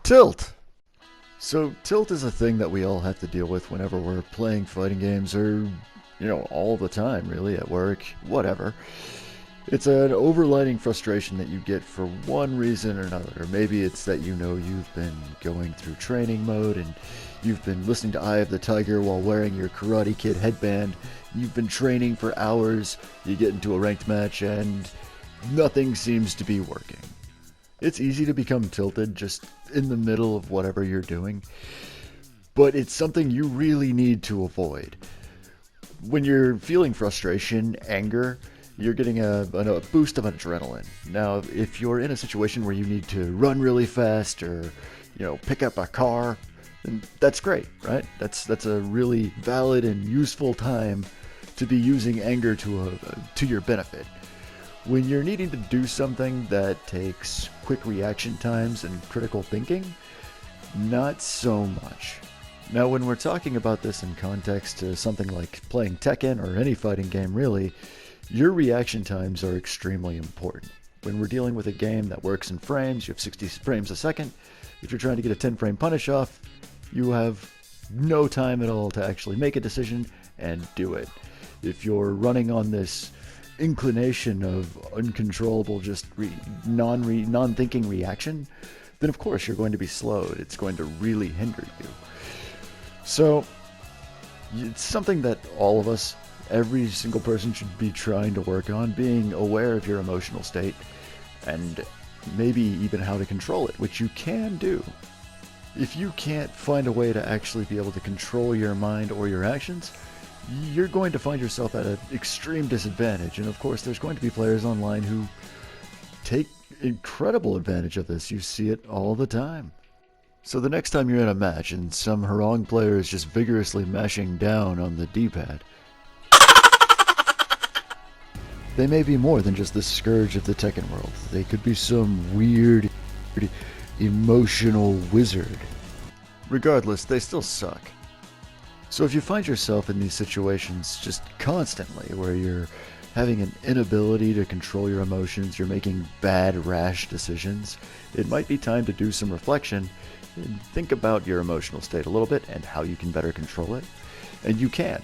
Tilt! So, tilt is a thing that we all have to deal with whenever we're playing fighting games or, all the time, really, at work, whatever. It's an overriding frustration that you get for one reason or another. Or maybe it's that you've been going through training mode and you've been listening to Eye of the Tiger while wearing your Karate Kid headband. You've been training for hours, you get into a ranked match, and nothing seems to be working. It's easy to become tilted just in the middle of whatever you're doing, but it's something you really need to avoid. When you're feeling frustration, anger, you're getting a boost of adrenaline. Now, if you're in a situation where you need to run really fast or, pick up a car, then that's great, right? That's a really valid and useful time to be using anger to your benefit. When you're needing to do something that takes quick reaction times and critical thinking, not so much. Now, when we're talking about this in context to something like playing Tekken or any fighting game really, your reaction times are extremely important. When we're dealing with a game that works in frames, you have 60 frames a second. If you're trying to get a 10-frame punish off, you have no time at all to actually make a decision and do it. If you're running on this inclination of uncontrollable, just non-thinking reaction, then of course you're going to be slowed. It's going to really hinder you. So it's something that all of us, every single person, should be trying to work on, being aware of your emotional state and maybe even how to control it, which you can do. If you can't find a way to actually be able to control your mind or your actions, you're going to find yourself at an extreme disadvantage. And of course, there's going to be players online who take incredible advantage of this. You see it all the time. So the next time you're in a match and some Harong player is just vigorously mashing down on the D-pad, they may be more than just the scourge of the Tekken world. They could be some weird, emotional wizard. Regardless, they still suck. So if you find yourself in these situations just constantly, where you're having an inability to control your emotions, you're making bad, rash decisions, it might be time to do some reflection and think about your emotional state a little bit and how you can better control it. And you can.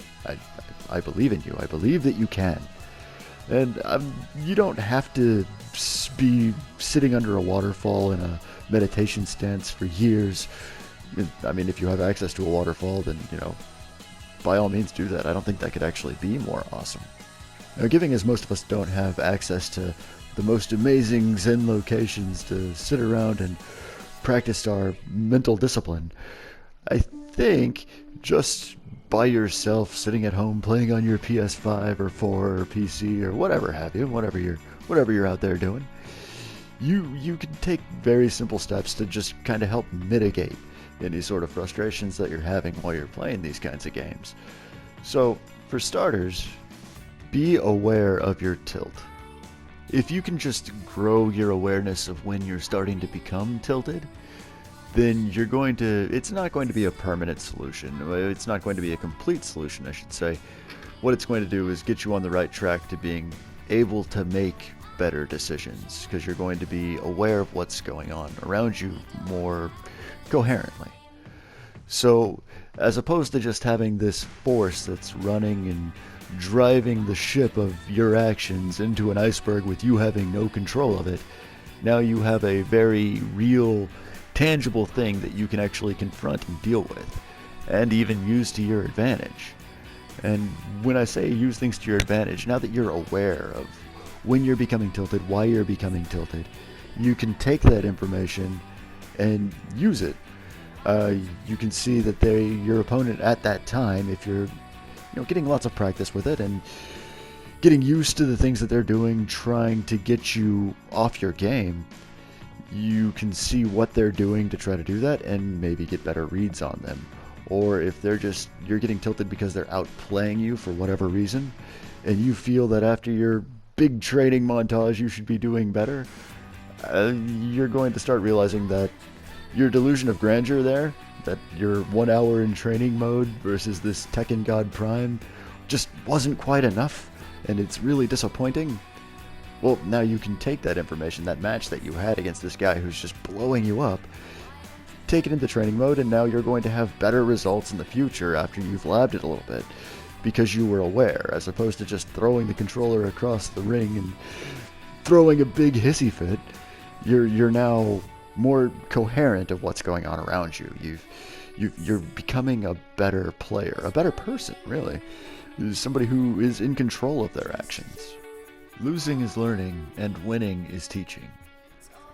I believe in you. I believe that you can. And you don't have to be sitting under a waterfall in a meditation stance for years. I mean, if you have access to a waterfall, then, by all means do that. I don't think that could actually be more awesome. Now, given as most of us don't have access to the most amazing Zen locations to sit around and practice our mental discipline, I think just by yourself, sitting at home, playing on your PS5 or 4 or PC or whatever have you, whatever you're out there doing, you can take very simple steps to just kind of help mitigate any sort of frustrations that you're having while you're playing these kinds of games. So, for starters, be aware of your tilt. If you can just grow your awareness of when you're starting to become tilted, then it's not going to be a permanent solution. It's not going to be a complete solution, I should say. What it's going to do is get you on the right track to being able to make better decisions, because you're going to be aware of what's going on around you more coherently. So, as opposed to just having this force that's running and driving the ship of your actions into an iceberg with you having no control of it, now you have a very real, tangible thing that you can actually confront and deal with, and even use to your advantage. And when I say use things to your advantage, now that you're aware of when you're becoming tilted, why you're becoming tilted, you can take that information and use it. You can see that your opponent at that time, if you're getting lots of practice with it and getting used to the things that they're doing, trying to get you off your game, you can see what they're doing to try to do that and maybe get better reads on them. Or if you're getting tilted because they're outplaying you for whatever reason, and you feel that after your big training montage you should be doing better, you're going to start realizing that your delusion of grandeur there, that your 1 hour in training mode versus this Tekken God Prime just wasn't quite enough, and it's really disappointing. Well, now you can take that information, that match that you had against this guy who's just blowing you up, take it into training mode, and now you're going to have better results in the future after you've labbed it a little bit, because you were aware, as opposed to just throwing the controller across the ring and throwing a big hissy fit. You're now more coherent of what's going on around you. You're becoming a better player, a better person, really. Somebody who is in control of their actions. Losing is learning, and winning is teaching.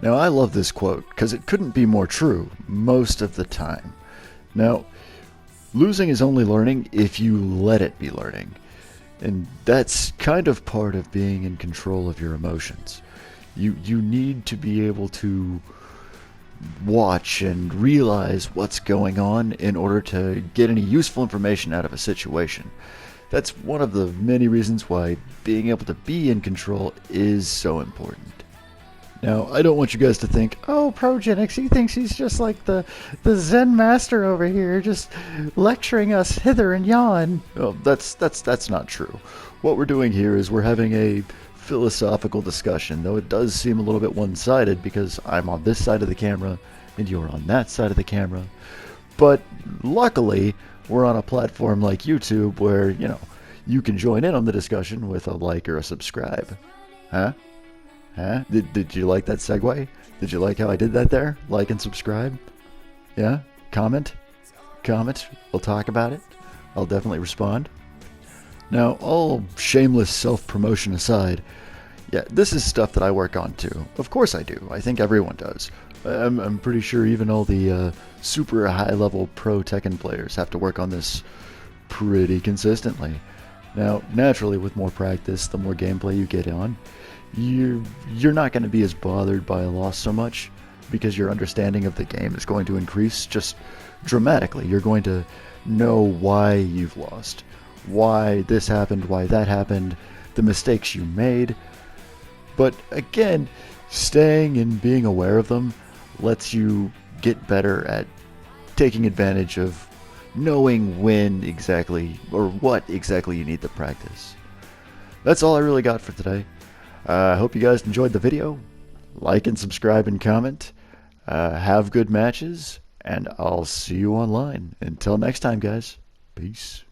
Now, I love this quote, because it couldn't be more true most of the time. Now, losing is only learning if you let it be learning. And that's kind of part of being in control of your emotions. You need to be able to watch and realize what's going on in order to get any useful information out of a situation. That's one of the many reasons why being able to be in control is so important. Now, I don't want you guys to think, oh, Progenix, he thinks he's just like the Zen master over here, just lecturing us hither and yon. Oh, that's not true. What we're doing here is we're having a philosophical discussion, though it does seem a little bit one-sided because I'm on this side of the camera and you're on that side of the camera. But luckily, we're on a platform like YouTube where, you can join in on the discussion with a like or a subscribe. Huh? Did you like that segue? Did you like how I did that there? Like and subscribe? Yeah? Comment? We'll talk about it. I'll definitely respond. Now, all shameless self-promotion aside, yeah, this is stuff that I work on too. Of course I do. I think everyone does. I'm pretty sure even all the super high-level pro Tekken players have to work on this pretty consistently. Now, naturally, with more practice, the more gameplay you get on, you're not going to be as bothered by a loss so much, because your understanding of the game is going to increase just dramatically. You're going to know why you've lost, why this happened, why that happened, the mistakes you made. But again, staying and being aware of them lets you get better at taking advantage of knowing when exactly or what exactly you need to practice. That's all I really got for today. I hope you guys enjoyed the video. Like and subscribe and comment. Have good matches, and I'll see you online. Until next time, guys. Peace.